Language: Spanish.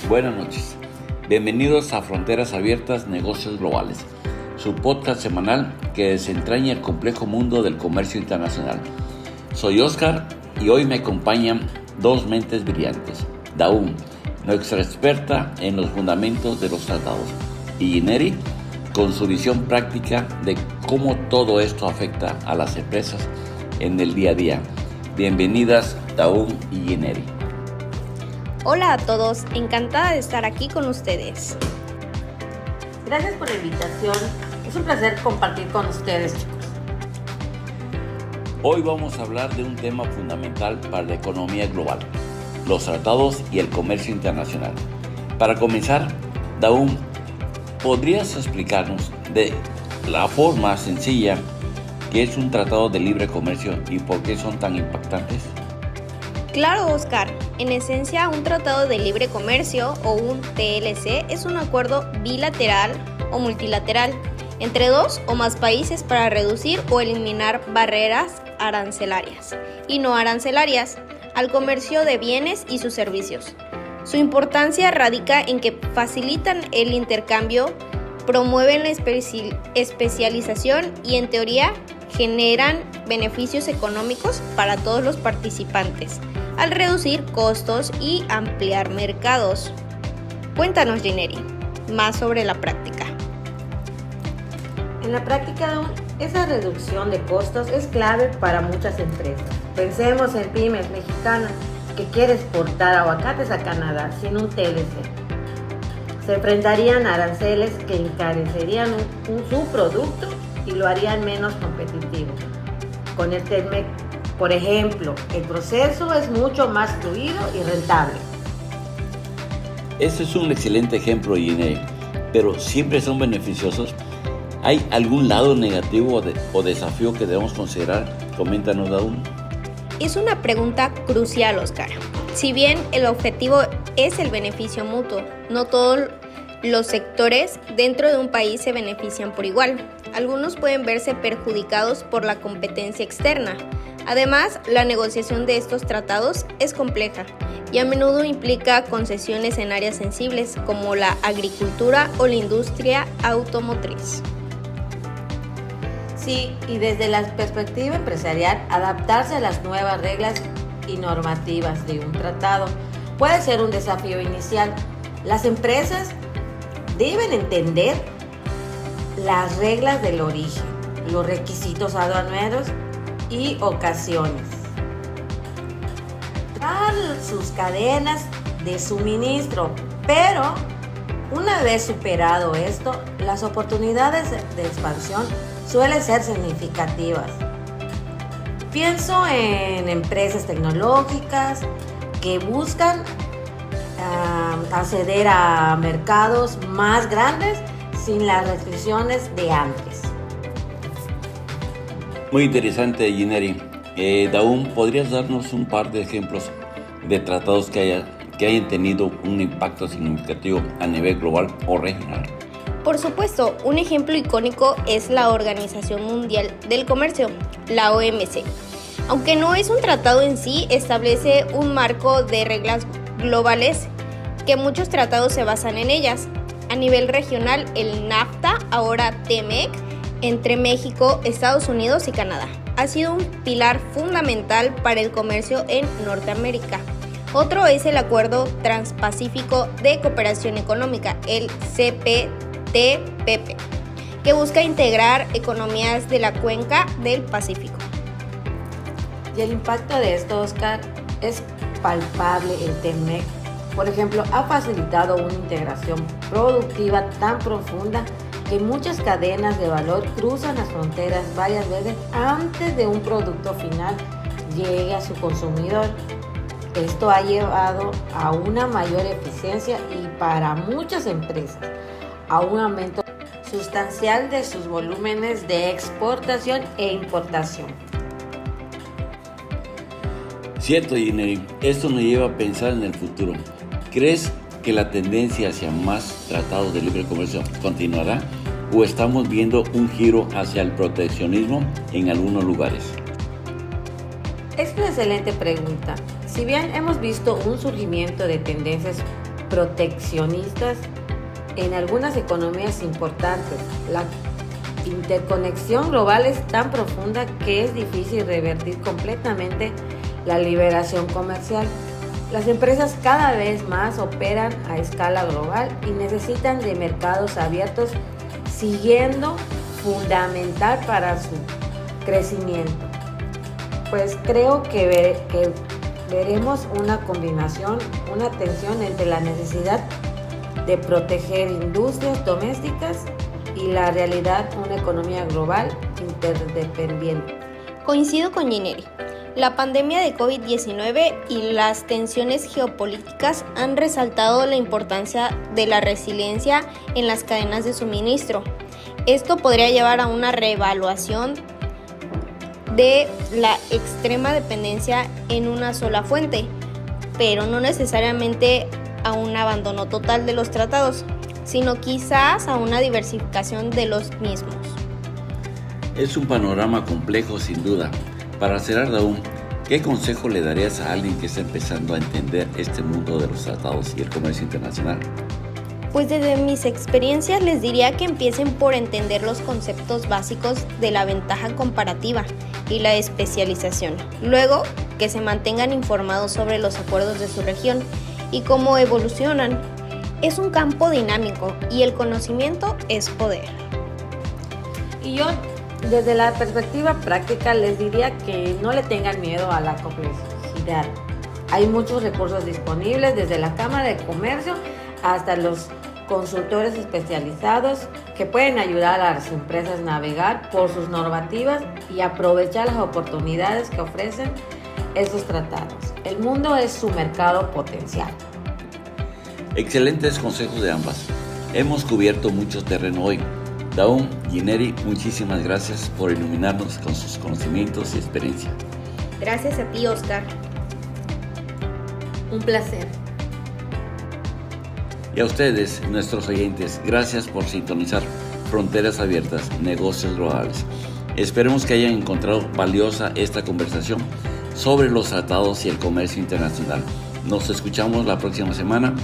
Buenas noches. Bienvenidos a Fronteras Abiertas, Negocios Globales, su podcast semanal que desentraña el complejo mundo del comercio internacional. Soy Oscar y hoy me acompañan dos mentes brillantes. Daum, nuestra experta en los fundamentos de los tratados, y Gineri, con su visión práctica de cómo todo esto afecta a las empresas en el día a día. Bienvenidas, Daum y Gineri. Hola a todos, encantada de estar aquí con ustedes. Gracias por la invitación, es un placer compartir con ustedes, chicos. Hoy vamos a hablar de un tema fundamental para la economía global, los tratados y el comercio internacional. Para comenzar, Daum, ¿podrías explicarnos de la forma sencilla qué es un tratado de libre comercio y por qué son tan impactantes? Claro, Oscar. En esencia, un tratado de libre comercio o un TLC es un acuerdo bilateral o multilateral entre dos o más países para reducir o eliminar barreras arancelarias y no arancelarias al comercio de bienes y sus servicios. Su importancia radica en que facilitan el intercambio, promueven la especialización y, en teoría, generan beneficios económicos para todos los participantes al reducir costos y ampliar mercados. Cuéntanos, Gineri, más sobre la práctica. En la práctica, esa reducción de costos es clave para muchas empresas. Pensemos en pymes mexicanas que quieren exportar aguacates a Canadá sin un TLC. Se enfrentarían a aranceles que encarecerían su producto y lo harían menos competitivo. Con el TEMEC, por ejemplo, el proceso es mucho más fluido y rentable. Este es un excelente ejemplo, Gineri, pero ¿siempre son beneficiosos? ¿Hay algún lado negativo o desafío que debemos considerar? Coméntanos, Daum. Es una pregunta crucial, Oscar. Si bien el objetivo es el beneficio mutuo, no todos los sectores dentro de un país se benefician por igual. Algunos pueden verse perjudicados por la competencia externa. Además, la negociación de estos tratados es compleja y a menudo implica concesiones en áreas sensibles como la agricultura o la industria automotriz. Sí, y desde la perspectiva empresarial, adaptarse a las nuevas reglas y normativas de un tratado puede ser un desafío inicial. Las empresas deben entender las reglas del origen, los requisitos aduaneros y ocasiones, sus cadenas de suministro, pero una vez superado esto, las oportunidades de expansión suelen ser significativas. Pienso en empresas tecnológicas que buscan acceder a mercados más grandes sin las restricciones de antes. Muy interesante, Gineri. Daum, ¿podrías darnos un par de ejemplos de tratados que hayan tenido un impacto significativo a nivel global o regional? Por supuesto, un ejemplo icónico es la Organización Mundial del Comercio, la OMC. Aunque no es un tratado en sí, establece un marco de reglas globales que muchos tratados se basan en ellas. A nivel regional, el NAFTA, ahora TEMEC, entre México, Estados Unidos y Canadá, ha sido un pilar fundamental para el comercio en Norteamérica. Otro es el Acuerdo Transpacífico de Cooperación Económica, el CPTPP, que busca integrar economías de la cuenca del Pacífico. Y el impacto de esto, Oscar, es palpable. El TEMEC, por ejemplo, ha facilitado una integración productiva tan profunda que muchas cadenas de valor cruzan las fronteras varias veces antes de un producto final llegue a su consumidor. Esto ha llevado a una mayor eficiencia y, para muchas empresas, a un aumento sustancial de sus volúmenes de exportación e importación. Cierto, Gineri, esto nos lleva a pensar en el futuro. ¿Crees que la tendencia hacia más tratados de libre comercio continuará o estamos viendo un giro hacia el proteccionismo en algunos lugares? Es una excelente pregunta. Si bien hemos visto un surgimiento de tendencias proteccionistas en algunas economías importantes. La interconexión global es tan profunda que es difícil revertir completamente la liberación comercial. Las empresas cada vez más operan a escala global y necesitan de mercados abiertos, siendo fundamental para su crecimiento. Pues creo que veremos una combinación, una tensión entre la necesidad de proteger industrias domésticas y la realidad de una economía global interdependiente. Coincido con Gineri. La pandemia de COVID-19 y las tensiones geopolíticas han resaltado la importancia de la resiliencia en las cadenas de suministro. Esto podría llevar a una reevaluación de la extrema dependencia en una sola fuente, pero no necesariamente a un abandono total de los tratados, sino quizás a una diversificación de los mismos. Es un panorama complejo sin duda. Para cerrar, Daún, ¿qué consejo le darías a alguien que está empezando a entender este mundo de los tratados y el comercio internacional? Pues desde mis experiencias les diría que empiecen por entender los conceptos básicos de la ventaja comparativa y la especialización. Luego, que se mantengan informados sobre los acuerdos de su región y cómo evolucionan. Es un campo dinámico y el conocimiento es poder. Y yo, desde la perspectiva práctica, les diría que no le tengan miedo a la complejidad. Hay muchos recursos disponibles, desde la Cámara de Comercio hasta los consultores especializados que pueden ayudar a las empresas a navegar por sus normativas y aprovechar las oportunidades que ofrecen esos tratados. El mundo es su mercado potencial. Excelentes consejos de ambas. Hemos cubierto mucho terreno hoy. Daún, Gineri, muchísimas gracias por iluminarnos con sus conocimientos y experiencia. Gracias a ti, Oscar. Un placer. Y a ustedes, nuestros oyentes, gracias por sintonizar Fronteras Abiertas, Negocios Globales. Esperemos que hayan encontrado valiosa esta conversación sobre los tratados y el comercio internacional. Nos escuchamos la próxima semana